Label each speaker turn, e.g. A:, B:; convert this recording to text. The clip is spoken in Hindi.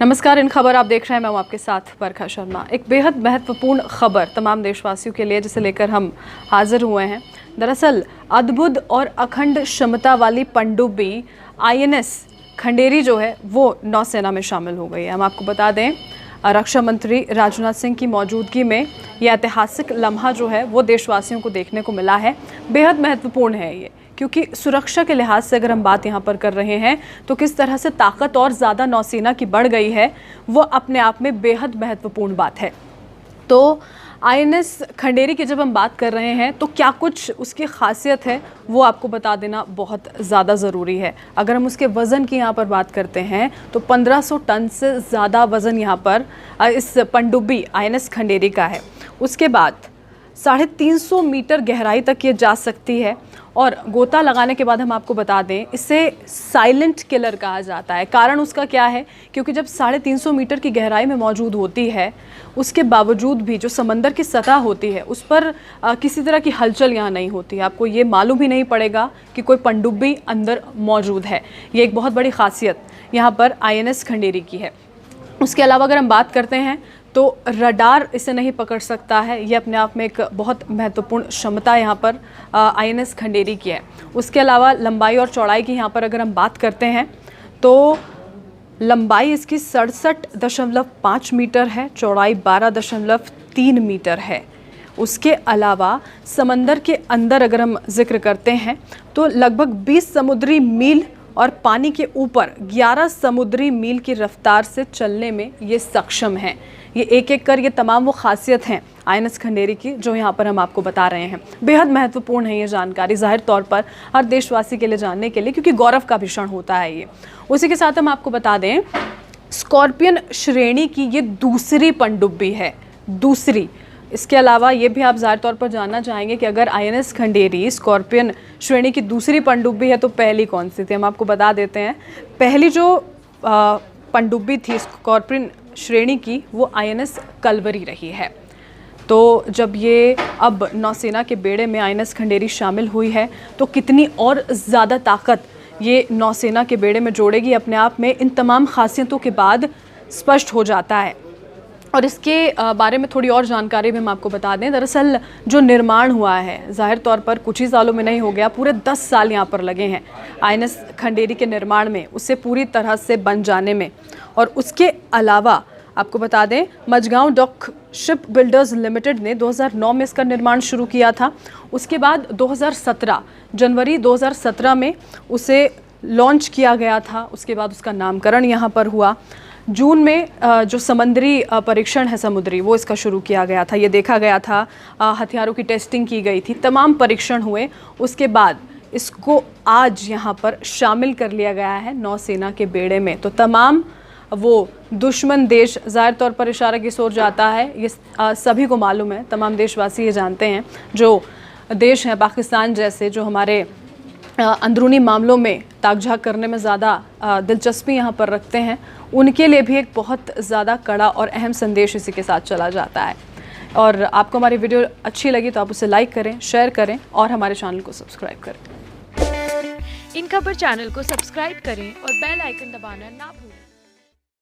A: नमस्कार, इन खबर आप देख रहे हैं। मैं हूं आपके साथ बरखा शर्मा। एक बेहद महत्वपूर्ण खबर तमाम देशवासियों के लिए जिसे लेकर हम हाजिर हुए हैं। दरअसल अद्भुत और अखंड क्षमता वाली पनडुब्बी INS खंडेरी जो है वो नौसेना में शामिल हो गई है। हम आपको बता दें, रक्षा मंत्री राजनाथ सिंह की मौजूदगी में यह ऐतिहासिक लम्हा जो है वो देशवासियों को देखने को मिला है। बेहद महत्वपूर्ण है ये, क्योंकि सुरक्षा के लिहाज से अगर हम बात यहाँ पर कर रहे हैं तो किस तरह से ताकत और ज़्यादा नौसेना की बढ़ गई है वो अपने आप में बेहद महत्वपूर्ण बात है। तो INS खंडेरी की जब हम बात कर रहे हैं तो क्या कुछ उसकी खासियत है वो आपको बता देना बहुत ज़्यादा ज़रूरी है। अगर हम उसके वज़न की यहाँ पर बात करते हैं तो 1500 टन से ज़्यादा वज़न यहाँ पर इस पनडुब्बी INS खंडेरी का है। उसके बाद 350 मीटर गहराई तक ये जा सकती है और गोता लगाने के बाद हम आपको बता दें इसे साइलेंट किलर कहा जाता है। कारण उसका क्या है, क्योंकि जब 350 मीटर की गहराई में मौजूद होती है उसके बावजूद भी जो समंदर की सतह होती है उस पर किसी तरह की हलचल यहाँ नहीं होती है। आपको ये मालूम ही नहीं पड़ेगा कि कोई पनडुब्बी अंदर मौजूद है। ये एक बहुत बड़ी खासियत यहाँ पर INS खंडेरी की है। उसके अलावा अगर हम बात करते हैं तो रडार इसे नहीं पकड़ सकता है। ये अपने आप में एक बहुत महत्वपूर्ण क्षमता यहाँ पर INS खंडेरी की है। उसके अलावा लंबाई और चौड़ाई की यहाँ पर अगर हम बात करते हैं तो लंबाई इसकी 67.5 मीटर है, चौड़ाई 12.3 मीटर है। उसके अलावा समंदर के अंदर अगर हम जिक्र करते हैं तो लगभग 20 समुद्री मील और पानी के ऊपर 11 समुद्री मील की रफ्तार से चलने में ये सक्षम हैं। ये एक एक कर ये तमाम वो खासियत हैं INS खंडेरी की जो यहाँ पर हम आपको बता रहे हैं। बेहद महत्वपूर्ण है ये जानकारी ज़ाहिर तौर पर हर देशवासी के लिए जानने के लिए, क्योंकि गौरव का भी क्षण होता है ये। उसी के साथ हम आपको बता दें स्कॉर्पियन श्रेणी की ये दूसरी पनडुब्बी है, दूसरी। इसके अलावा ये भी आप ज़ाहिर तौर पर जानना चाहेंगे कि अगर INS खंडेरी स्कॉर्पियन श्रेणी की दूसरी पनडुब्बी है तो पहली कौन सी थी। हम आपको बता देते हैं, पहली जो पनडुब्बी थी स्कॉर्पियन श्रेणी की वो INS कलवरी रही है। तो जब ये अब नौसेना के बेड़े में INS खंडेरी शामिल हुई है तो कितनी और ज़्यादा ताकत ये नौसेना के बेड़े में जोड़ेगी अपने आप में इन तमाम खासियतों के बाद स्पष्ट हो जाता है। और इसके बारे में थोड़ी और जानकारी भी हम आपको बता दें। दरअसल जो निर्माण हुआ है ज़ाहिर तौर पर कुछ ही सालों में नहीं हो गया, पूरे 10 साल यहाँ पर लगे हैं INS खंडेरी के निर्माण में, उसे पूरी तरह से बन जाने में। और उसके अलावा आपको बता दें Mazagon dock shipbuilders limited ने 2009 में इसका निर्माण शुरू किया था। उसके बाद 2017 जनवरी 2017 में उसे लॉन्च किया गया था। उसके बाद उसका नामकरण यहाँ पर हुआ। जून में जो समुद्री परीक्षण है समुद्री वो इसका शुरू किया गया था। ये देखा गया था, हथियारों की टेस्टिंग की गई थी, तमाम परीक्षण हुए। उसके बाद इसको आज यहाँ पर शामिल कर लिया गया है नौसेना के बेड़े में। तो तमाम वो दुश्मन देश ज़ाहिर तौर पर इशारा किस ओर जाता है ये सभी को मालूम है। तमाम देशवासी ये जानते हैं। जो देश हैं पाकिस्तान जैसे जो हमारे अंदरूनी मामलों में ताकझाक करने में ज़्यादा दिलचस्पी यहाँ पर रखते हैं, उनके लिए भी एक बहुत ज़्यादा कड़ा और अहम संदेश इसी के साथ चला जाता है। और आपको हमारी वीडियो अच्छी लगी तो आप उसे लाइक करें, शेयर करें और हमारे चैनल को सब्सक्राइब करें।
B: इन खबर चैनल को सब्सक्राइब करें और बेल आइकन दबाना ना भूलें।